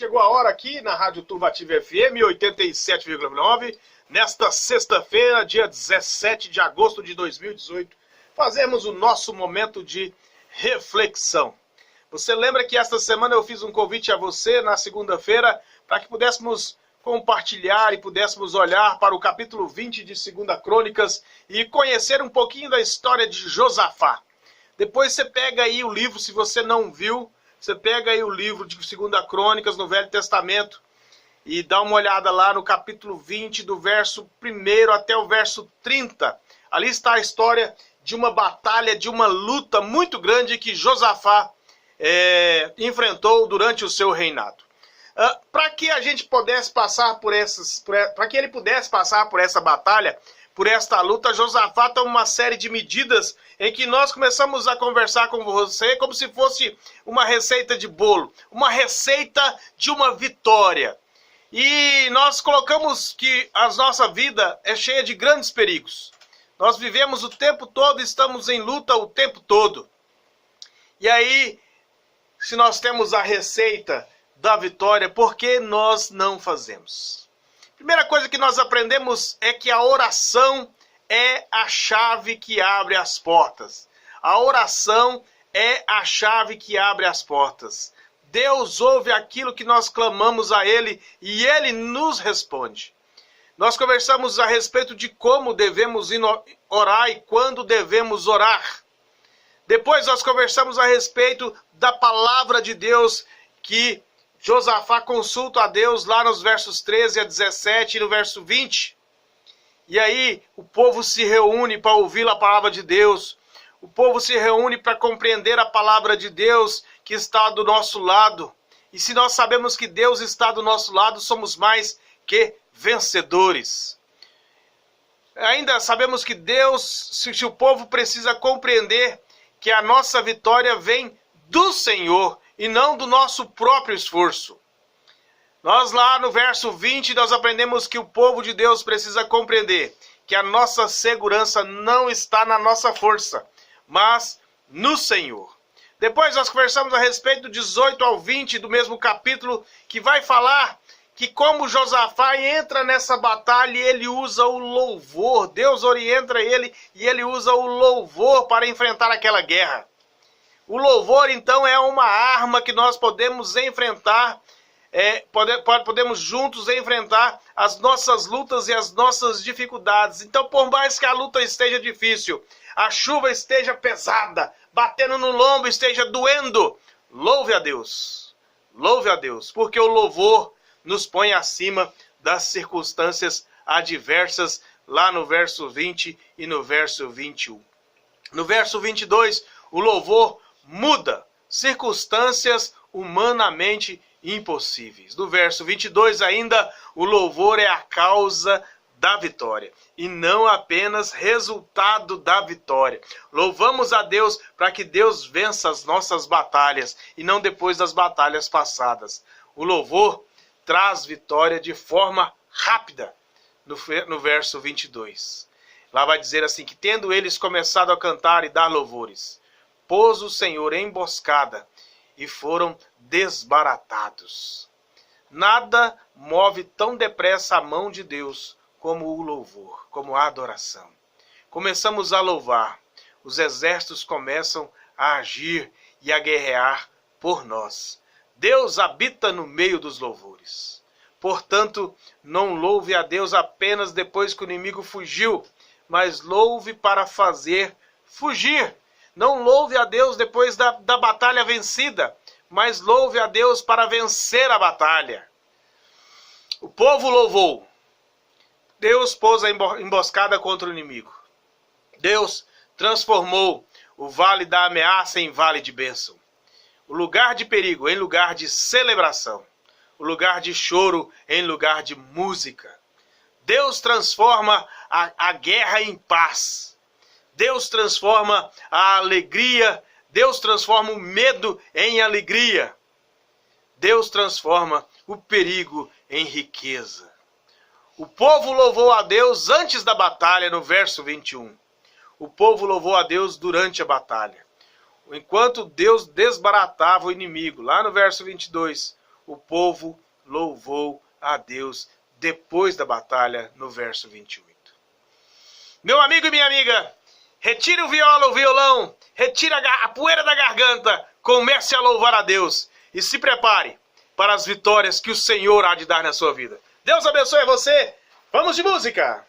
Chegou a hora aqui na Rádio Turva Ativa FM 87,9, nesta sexta-feira, dia 17 de agosto de 2018, fazemos o nosso momento de reflexão. Você lembra que esta semana eu fiz um convite a você na segunda-feira para que pudéssemos compartilhar e pudéssemos olhar para o capítulo 20 de 2 Crônicas e conhecer um pouquinho da história de Josafá. Depois você pega aí o livro, se você não viu, você pega aí o livro de 2 Crônicas no Velho Testamento e dá uma olhada lá no capítulo 20, do verso 1 até o verso 30. Ali está a história de uma batalha, de uma luta muito grande que Josafá enfrentou durante o seu reinado. Para que a gente pudesse passar para que ele pudesse passar por essa batalha, por esta luta, Josafá toma uma série de medidas em que nós começamos a conversar com você como se fosse uma receita de bolo, uma receita de uma vitória. E nós colocamos que a nossa vida é cheia de grandes perigos. Nós vivemos o tempo todo, estamos em luta o tempo todo. E aí, se nós temos a receita da vitória, por que nós não fazemos? Primeira coisa que nós aprendemos é que a oração é a chave que abre as portas. A oração é a chave que abre as portas. Deus ouve aquilo que nós clamamos a Ele e Ele nos responde. Nós conversamos a respeito de como devemos orar e quando devemos orar. Depois nós conversamos a respeito da palavra de Deus que Josafá consulta a Deus lá nos versos 13 a 17 e no verso 20. E aí o povo se reúne para ouvir a palavra de Deus. O povo se reúne para compreender a palavra de Deus que está do nosso lado. E se nós sabemos que Deus está do nosso lado, somos mais que vencedores. Ainda sabemos que Deus, se o povo precisa compreender que a nossa vitória vem do Senhor e não do nosso próprio esforço. Nós lá no verso 20, nós aprendemos que o povo de Deus precisa compreender que a nossa segurança não está na nossa força, mas no Senhor. Depois nós conversamos a respeito do 18 ao 20 do mesmo capítulo, que vai falar que como Josafá entra nessa batalha, ele usa o louvor. Deus orienta ele e ele usa o louvor para enfrentar aquela guerra. O louvor, então, é uma arma que nós podemos enfrentar, podemos juntos enfrentar as nossas lutas e as nossas dificuldades. Então, por mais que a luta esteja difícil, a chuva esteja pesada, batendo no lombo, esteja doendo, louve a Deus, porque o louvor nos põe acima das circunstâncias adversas, lá no verso 20 e no verso 21. No verso 22, o louvor muda circunstâncias humanamente impossíveis. No verso 22 ainda, o louvor é a causa da vitória e não apenas resultado da vitória. Louvamos a Deus para que Deus vença as nossas batalhas e não depois das batalhas passadas. O louvor traz vitória de forma rápida no verso 22. Lá vai dizer assim, que tendo eles começado a cantar e dar louvores, pôs o Senhor em emboscada e foram desbaratados. Nada move tão depressa a mão de Deus como o louvor, como a adoração. Começamos a louvar, os exércitos começam a agir e a guerrear por nós. Deus habita no meio dos louvores. Portanto, não louve a Deus apenas depois que o inimigo fugiu, mas louve para fazer fugir. Não louve a Deus depois da batalha vencida, mas louve a Deus para vencer a batalha. O povo louvou. Deus pôs a emboscada contra o inimigo. Deus transformou o vale da ameaça em vale de bênção. O lugar de perigo em lugar de celebração. O lugar de choro em lugar de música. Deus transforma a guerra em paz. Deus transforma a alegria, Deus transforma o medo em alegria. Deus transforma o perigo em riqueza. O povo louvou a Deus antes da batalha, no verso 21. O povo louvou a Deus durante a batalha. Enquanto Deus desbaratava o inimigo, lá no verso 22, o povo louvou a Deus depois da batalha, no verso 28. Meu amigo e minha amiga, retire o viola, o violão, retire a poeira da garganta, comece a louvar a Deus e se prepare para as vitórias que o Senhor há de dar na sua vida. Deus abençoe você. Vamos de música!